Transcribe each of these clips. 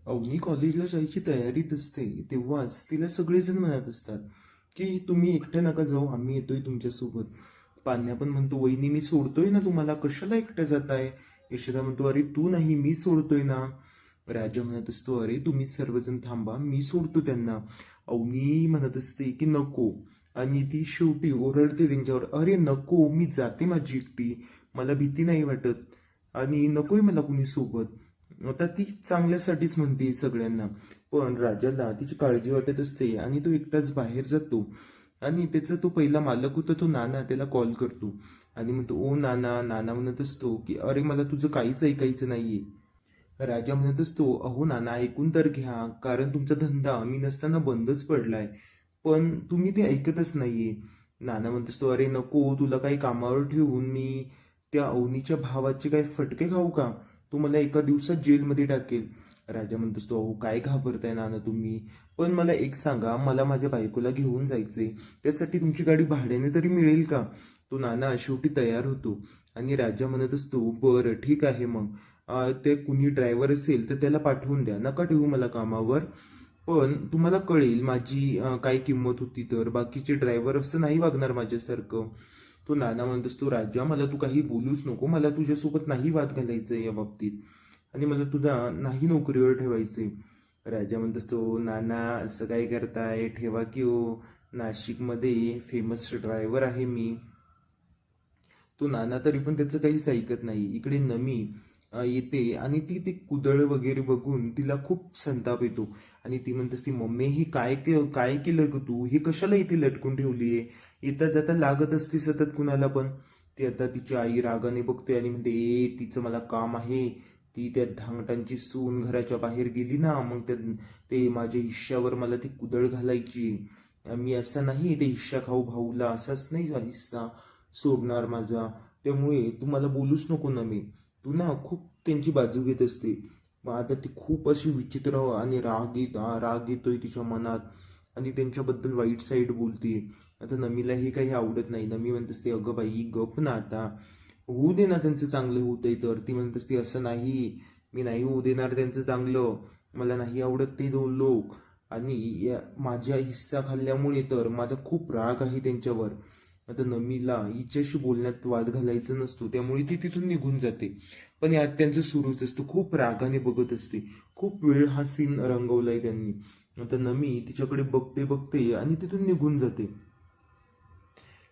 अवनी कॉलेजला जायची तयारीत असते तेव्हाच तिला सगळेजण म्हणत असतात की तुम्ही एकट्या नका जाऊ, आम्ही येतोय तुमच्यासोबत. पान्या पण म्हणतो, वहिनी मी सोडतोय ना तुम्हाला, कशाला एकट्या जाताय? यशोदा म्हणतो, अरे तू नाही, मी सोडतोय ना. राजा म्हणत असतो, अरे तुम्ही सर्वजण थांबा, मी सोडतो त्यांना. अवनी म्हणत असते की नको, आणि ती शेवटी ओरडते त्यांच्यावर, अरे नको, मी जाते माझी एकटी, मला भीती नाही वाटत आणि नकोय मला कुणी सोबत. आता ती चांगल्यासाठीच म्हणते सगळ्यांना, पण राजाला तिची काळजी वाटत असते आणि तो एकटाच बाहेर जातो. आणि त्याचा तो पहिला मालक होता तो नाना, त्याला कॉल करतो आणि म्हणतो, ओ नाना. नाना म्हणत असतो की अरे मला तुझं काहीच ऐकायचं नाहीये. राजा म्हणत असतो, अहो नाना ऐकून तर घ्या, कारण तुमचा धंदा मी नसताना बंदच पडलाय, पण तुम्ही ते ऐकतच नाहीये. नाना म्हणत असतो, अरे नको, तुला काही कामावर ठेवून मी त्या अवनीच्या भावाचे काही फटके खाऊ का? तो मला एका दिवसात जेलमध्ये टाकेल. राजा म्हणत असतो, अहो काय घाबरताय नाना तुम्ही, पण मला एक सांगा, मला माझ्या बायकोला घेऊन जायचे, त्यासाठी तुमची गाडी भाड्याने तरी मिळेल का? तो नाना शेवटी तयार होतो आणि राजा म्हणत असतो, बरं ठीक आहे मग, ते कुणी ड्रायव्हर असेल तर त्याला पाठवून द्या, नका ठेवू मला कामावर, पण तुम्हाला कळेल माझी काय किंमत होती तर. बाकीचे ड्रायव्हर असं नाही वागणार माझ्यासारखं. तो नाना म्हणत असतो, राजा मला तू काही बोलूच नको, मला तुझ्यासोबत नाही वाद घालायचंय या बाबतीत, आणि मला तुझा नाही नोकरीवर ठेवायचंय. राजा म्हणत असतो, नाना असं काय करताय, ठेवा की हो, नाशिकमध्ये फेमस ड्रायव्हर आहे मी. तो नाना तरी पण त्याचं काहीच ऐकत नाही. इकडे नमी येते आणि ती ते कुदळ वगैरे बघून तिला खूप संताप येतो आणि ती म्हणत असते, मम्मी हे काय केलं ग तू, हे कशाला इथे लटकून ठेवलीये, येता जाता लागत असते सतत कुणाला पण. ती आता तिची आई रागाने बघते आणि म्हणते, ए तिचं मला काम आहे, ती त्या धांगटांची सून घराच्या बाहेर गेली ना, मग ते माझ्या हिश्श्यावर मला ती कुदळ घालायची. मी असा नाही ते हिश्शा खाऊ भाऊला, असाच नाही हिस्सा सोडणार माझा. त्यामुळे तू मला बोलूच नको ना, मी तू ना खूप त्यांची बाजू घेत असते. मग आता ती खूप अशी विचित्र आणि राग येतोय तिच्या मनात आणि त्यांच्याबद्दल वाईट साईड बोलतीये. आता नमीला हे काही आवडत नाही. नमी म्हणत असते, अगं बाई गप ना, आता होऊ दे ना त्यांचं चांगलं होतंय तर. ती म्हणत असते, असं नाही, मी नाही होऊ देणार त्यांचं चांगलं, मला नाही आवडत ते दोन लोक, आणि माझ्या हिस्सा खाल्ल्यामुळे तर माझा खूप राग आहे त्यांच्यावर. आता नमीला हिच्याशी बोलण्यात वाद घालायचा नसतो, त्यामुळे ती तिथून निघून जाते. पण यात त्यांचं सुरूच असतं, खूप रागाने बघत असते. खूप वेळ हा सीन रंगवलाय त्यांनी. आता नमी तिच्याकडे बघते बघते आणि तिथून निघून जाते.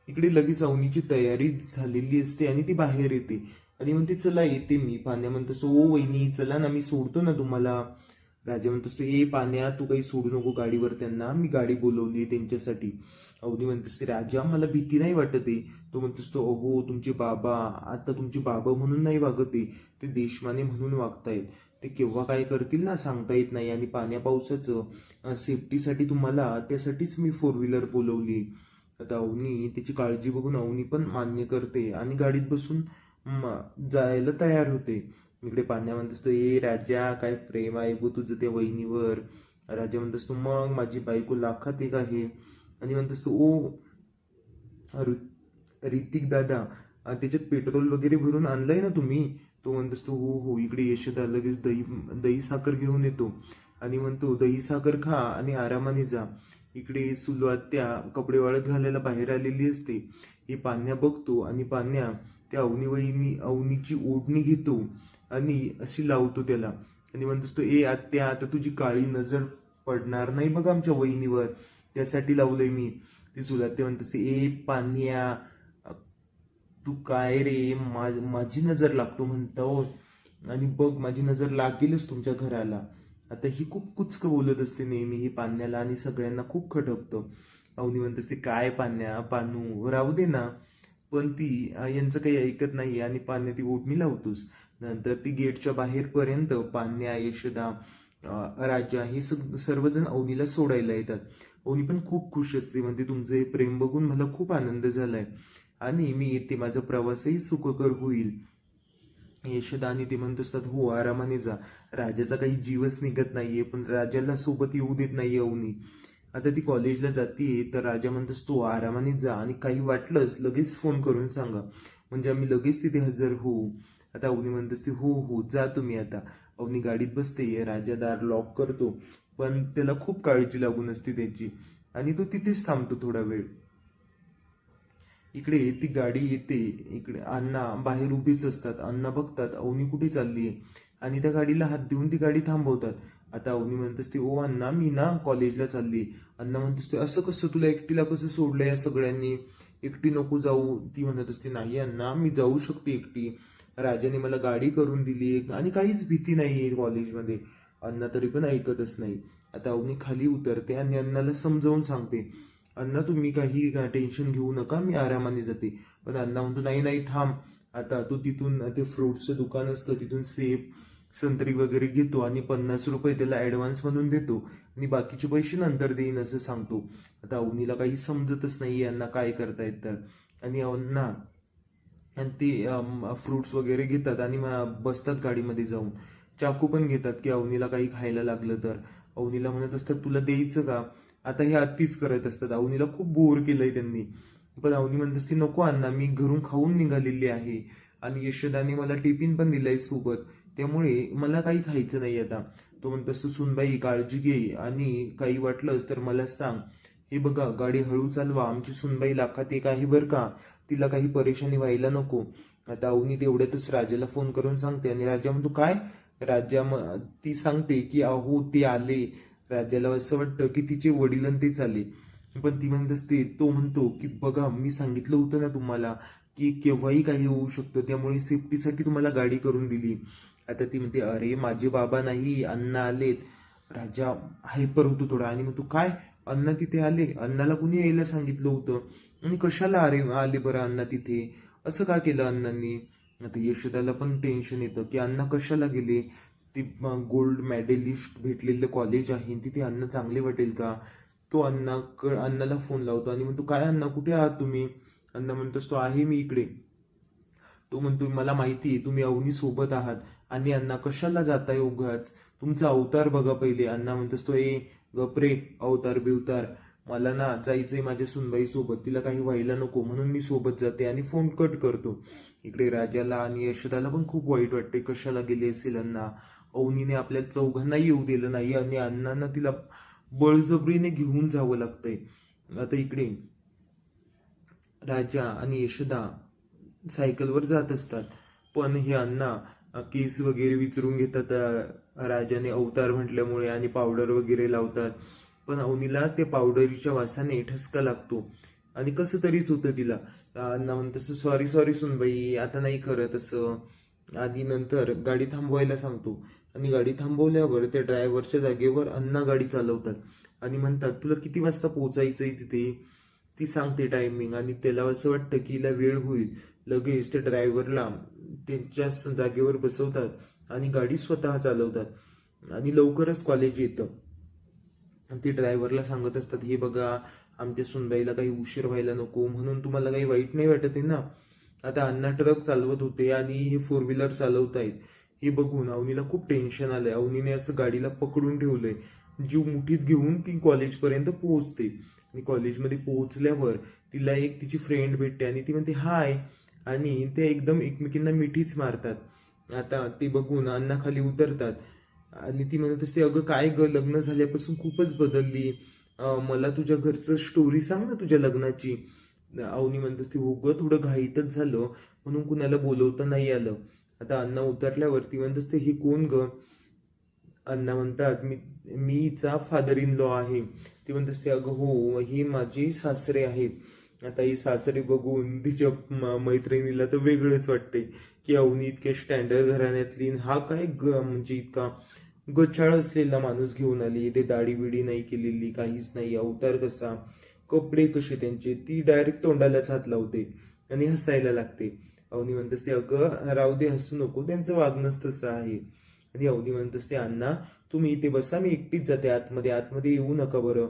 इकडे लगेच अवनीची तयारी झालेली असते आणि ती बाहेर येते आणि म्हणते, चला येते मी. पाण्या म्हणतो, ओ वहिनी चला ना, मी सोडतो ना तुम्हाला. राजा म्हणतो, ए पाण्या तू काही सोडू नको गाडीवर त्यांना, मी गाडी बोलवली त्यांच्यासाठी. अवनी म्हणतेस, राजा मला भीती नाही वाटत आहे. तो म्हणतोस, तो अहो तुमचे बाबा आता तुमचे बाबा म्हणून नाही वागत आहे, ते देशमाने म्हणून वागतायत. ते केव्हा काय करतील ना सांगता येत नाही, आणि पाण्या पावसाचं सेफ्टीसाठी तुम्हाला त्यासाठीच मी 4 व्हीलर बोलवली. आता अवनी त्याची काळजी बघून अवनी पण मान्य करते आणि गाडीत बसून जायला तयार होते. इकडे पाण्या म्हणत असतो, ए राजा काय प्रेम आहे गो तुझं त्या वहिनीवर. राजा म्हणत असतो, मग माझी बायको लाखात एक आहे. आणि म्हणत असतो, ओ ऋतिक दादा, त्याच्यात पेट्रोल वगैरे भरून आणलंय ना तुम्ही? तो म्हणत असतो, हो हो. इकडे यशोदा लगेच दही दही साखर घेऊन येतो आणि म्हणतो, दही साखर खा आणि आरामाने जा. इकडे सुलवात्या कपडे वाळत घालायला बाहेर आलेली असते. हे पान्या बघतो आणि पान्या त्या अवनीची ओढणी घेतो आणि अशी लावतो त्याला आणि म्हणत असतो, ए आत्या आता तुझी काळी नजर पडणार नाही बघ आमच्या वहिनीवर, त्यासाठी लावलंय मी. ती सुलात्या म्हणत असते, ए पान्या तू काय रे, माझी नजर लागतो म्हणतो, आणि बघ माझी नजर लागेलच तुमच्या घराला. आता ही खूप कुचकं बोलत असते नेहमी ही पान्याला आणि सगळ्यांना खूप खटकतं. अवनी म्हणत असते, काय पान्या पानू राहू दे ना, पण ती यांचं काही ऐकत नाही आणि पान्या ती ओढणी लावतोस. नंतर ती गेटच्या बाहेर पर्यंत पान्या, यशोदा, राजा हे सर्वजण अवनीला सोडायला येतात. अवनी पण खूप खुश असते, म्हणते तुमचं हे प्रेम बघून मला खूप आनंद झालाय आणि मी येते, माझा प्रवासही सुखकर होईल. यशोदा आणि ते म्हणत असतात, हो आरामाने जा, राजाचा काही जीवच निघत नाहीये, पण राजाला सोबत येऊ देत नाहीये अवनी. आता ती कॉलेजला जाते तर राजा म्हणत असतो, आरामाने जा आणि काही वाटलंच लगेच फोन करून सांगा, म्हणजे आम्ही लगेच तिथे हजर होऊ. आता अवनी म्हणत असते, हो हो जा तुम्ही आता. अवनी गाडीत बसते, राजा दार लॉक करतो, पण त्याला खूप काळजी लागून असते त्याची आणि तो तिथेच थांबतो थोडा वेळ. इकडे ती गाडी येते, इकडे अण्णा बाहेर उभीच असतात. अण्णा बघतात अवनी कुठे चाललीये आणि त्या गाडीला हात देऊन ती गाडी थांबवतात. आता अवनी म्हणत असते, ओ अण्णा मी ना कॉलेजला चालली. अण्णा म्हणत असते, असं कसं, तुला एकटीला कसं सोडलं या सगळ्यांनी, एकटी नको जाऊ. ती म्हणत असते, नाही अण्णा मी जाऊ शकते एकटी, राजाने मला गाडी करून दिली आणि काहीच भीती नाहीये कॉलेजमध्ये. अण्णा तरी पण ऐकतच नाही. आता अवनी खाली उतरते आणि अण्णाला समजावून सांगते, अण्णा तुम्ही काही टेन्शन घेऊ नका, मी आरामाने जाते. पण अण्णा म्हणतो, नाही नाही थांब. आता तो तिथून ते फ्रुट्सचं दुकान असतं तिथून सेब संत्री वगैरे घेतो आणि 50 रुपये त्याला ऍडव्हान्स म्हणून देतो आणि बाकीचे पैसे नंतर देईन असं सांगतो. आता अवनीला काही समजतच नाही यांना काय करतायत तर. आणि अण्णा आणि ते फ्रुट्स वगैरे घेतात आणि बसतात गाडीमध्ये जाऊन. चाकू पण घेतात की अवनीला काही खायला लागलं तर. अवनीला म्हणत असतात, तुला द्यायचं का. आता हे अतिच करत असतात. अवनीला खूप बोर केलंय त्यांनी. पण अवनी म्हणत असते, नको अण्णा मी घरून खाऊन निघालेली आहे आणि यशोदाने मला टिफिन पण दिलाय सोबत, त्यामुळे मला काही खायचं नाही आता. तो म्हणत असतो, सुनबाई काळजी घे आणि काही वाटलंच तर मला सांग. हे बघा गाडी हळू चालवा, आमची सुनबाई लाखात एक आहे बरं का, तिला काही परेशानी व्हायला नको. आता अवनी तेवढ्यातच राजाला फोन करून सांगते आणि राजा म्हणतो, काय. ती सांगते की अहो ते आले. राजाला असं वाटतं की तिचे वडील आणि तेच आले. पण ती म्हणत असते, तो म्हणतो की बघा मी सांगितलं होतं ना तुम्हाला की केव्हाही काही होऊ शकतं, त्यामुळे सेफ्टीसाठी तुम्हाला गाडी करून दिली. आता ती म्हणते, अरे माझे बाबा नाही, अण्णा आलेत. राजा हायपर होतो थोडा आणि म्हणतो, काय अण्णा तिथे आले, अण्णाला कुणी यायला सांगितलं होतं आणि कशाला आले बरं अण्णा तिथे, असं का केलं अण्णांनी. आता यशोदाला पण टेन्शन येतं की अण्णा कशाला गेले, ती गोल्ड मेडलिस्ट भेटलेलं कॉलेज आहे तिथे अण्णा चांगले वाटेल का. तो अण्णाला फोन लावतो आणि म्हणतो, काय अण्णा कुठे आहात तुम्ही. अण्णा म्हणतो असतो, आहे मी इकडे. तो म्हणतो, मला माहिती आहे तुम्ही अवनी सोबत आहात आणि अण्णा कशाला जाताय उगाच, तुमचा अवतार बघा पहिले. अण्णा म्हणत असतो, ए गपरे अवतार बिवतार, मला ना जायचंय माझ्या सुनबाई सोबत, तिला काही व्हायला नको म्हणून मी सोबत जाते आणि फोन कट करतो. इकडे राजाला आणि यशोदाला पण खूप वाईट वाटते, कशाला गेले असेल अण्णा, अवनीने आपल्या चौघांना येऊ दिलं नाही आणि अण्णांना तिला बळजबरीने घेऊन जावं लागतंय. आता इकडे राजा आणि यशोदा सायकलवर जात असतात, पण हे अण्णा केस वगैरे विचारून घेतात राजाने अवतार म्हटल्यामुळे आणि पावडर वगैरे लावतात. पण अवनीला ते पावडरीच्या वासाने ठसका लागतो आणि कसं तरीच होतं तिला. अण्णा म्हणत असं, सॉरी सॉरी सुनबाई आता नाही करत असं. आणि नंतर गाडी थांबवायला सांगतो आणि गाडी थांबवल्यावर त्या ड्रायव्हरच्या जागेवर अण्णा गाडी चालवतात आणि म्हणतात, तुला किती वाजता पोहोचायचंय तिथे. ती सांगते टायमिंग आणि त्याला असं वाटतं की हिला वेळ होईल. लगेच त्या ड्रायव्हरला त्यांच्या जागेवर बसवतात आणि गाडी स्वतः चालवतात आणि लवकरच कॉलेज येतं. ते ड्रायव्हरला सांगत असतात, हे बघा आमच्या सुनबाईला काही उशीर व्हायला नको म्हणून तुम्हाला काही वाईट नाही वाटत आहे ना. आता अण्णा ट्रक चालवत होते आणि हे 4 व्हीलर चालवतायत. हे बघून अवनीला खूप टेन्शन आलंय. अवनीने असं गाडीला पकडून ठेवलंय. जीव मुठीत घेऊन ती कॉलेजपर्यंत पोहोचते आणि कॉलेजमध्ये पोहोचल्यावर तिला एक तिची फ्रेंड भेटते आणि ती म्हणते हाय आणि ते एकदम एकमेकींना मिठीच मारतात. आता ते बघून अण्णा खाली उतरतात आणि ती म्हणत असते, अगं काय ग, लग्न झाल्यापासून खूपच बदलली, मला तुझ्या घरचं स्टोरी सांग ना तुझ्या लग्नाची. अवनी म्हणत असते, हो ग थोडं घाईतच झालं म्हणून कुणाला बोलवता नाही आलं. आता अण्णा उतरल्यावरती म्हणत असते, हे कोण ग. अण्णा म्हणतात, मीचा फादर इन लॉ आहे. ती म्हणत असते, अगं हो हे माझे सासरे आहेत. आता ही सासरे बघून तिच्या मैत्रिणीला तर वेगळंच वाटते की अवनी इतक्या स्टँडर्ड घराण्यातली, हा काय म्हणजे इतका गचाळ असलेला माणूस घेऊन आली, ते दाढी बिडी नाही केलेली, काहीच नाही, अवतार कसा, कपडे कसे त्यांचे. ती डायरेक्ट तोंडालाच हात लावते आणि हसायला लागते. अवनी म्हणत असते, अगं राहू दे हसू नको, त्यांचं वागणंच तसं आहे. आणि अवनी म्हणत असते, अण्णा तुम्ही इथे बसा, मी एकटीच जाते आतमध्ये, आतमध्ये येऊ नका बरं.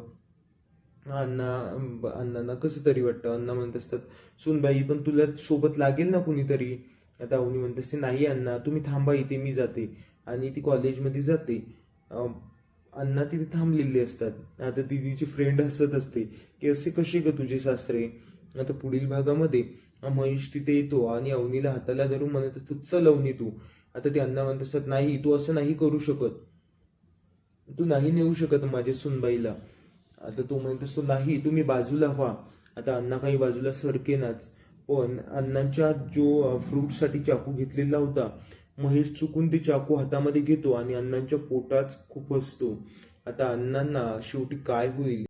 अण्णांना कसं तरी वाटतं. अण्णा म्हणत असतात, सुनबाई पण तुला सोबत लागेल ना कुणीतरी. आता अवनी म्हणत असते, नाही अण्णा तुम्ही थांबा इथे, मी जाते. आणि ती कॉलेजमध्ये जाते. अण्णा तिथे थांबलेले असतात. आता तिची फ्रेंड हसत असते की असे कसे ग तुझे सासरे. आता पुढील भागामध्ये महेश तिथे येतो आणि अवनीला हाताला धरून म्हणत असतो, चल अवनी तू. आता ते अण्णा म्हणत असतात, नाही तू असं नाही करू शकत, तू नाही नेऊ शकत माझ्या सुनबाईला. आता तो म्हणत असतो, नाही तुम्ही बाजूला व्हा. आता अण्णा काही बाजूला सरकेनाच, पण अण्णांच्या जो फ्रूटसाठी चाकू घेतलेला होता, महेश चुकून ते चाकू हातामध्ये घेतो आणि अण्णांच्या पोटात खूप असतो. आता अण्णांना शेवटी काय होईल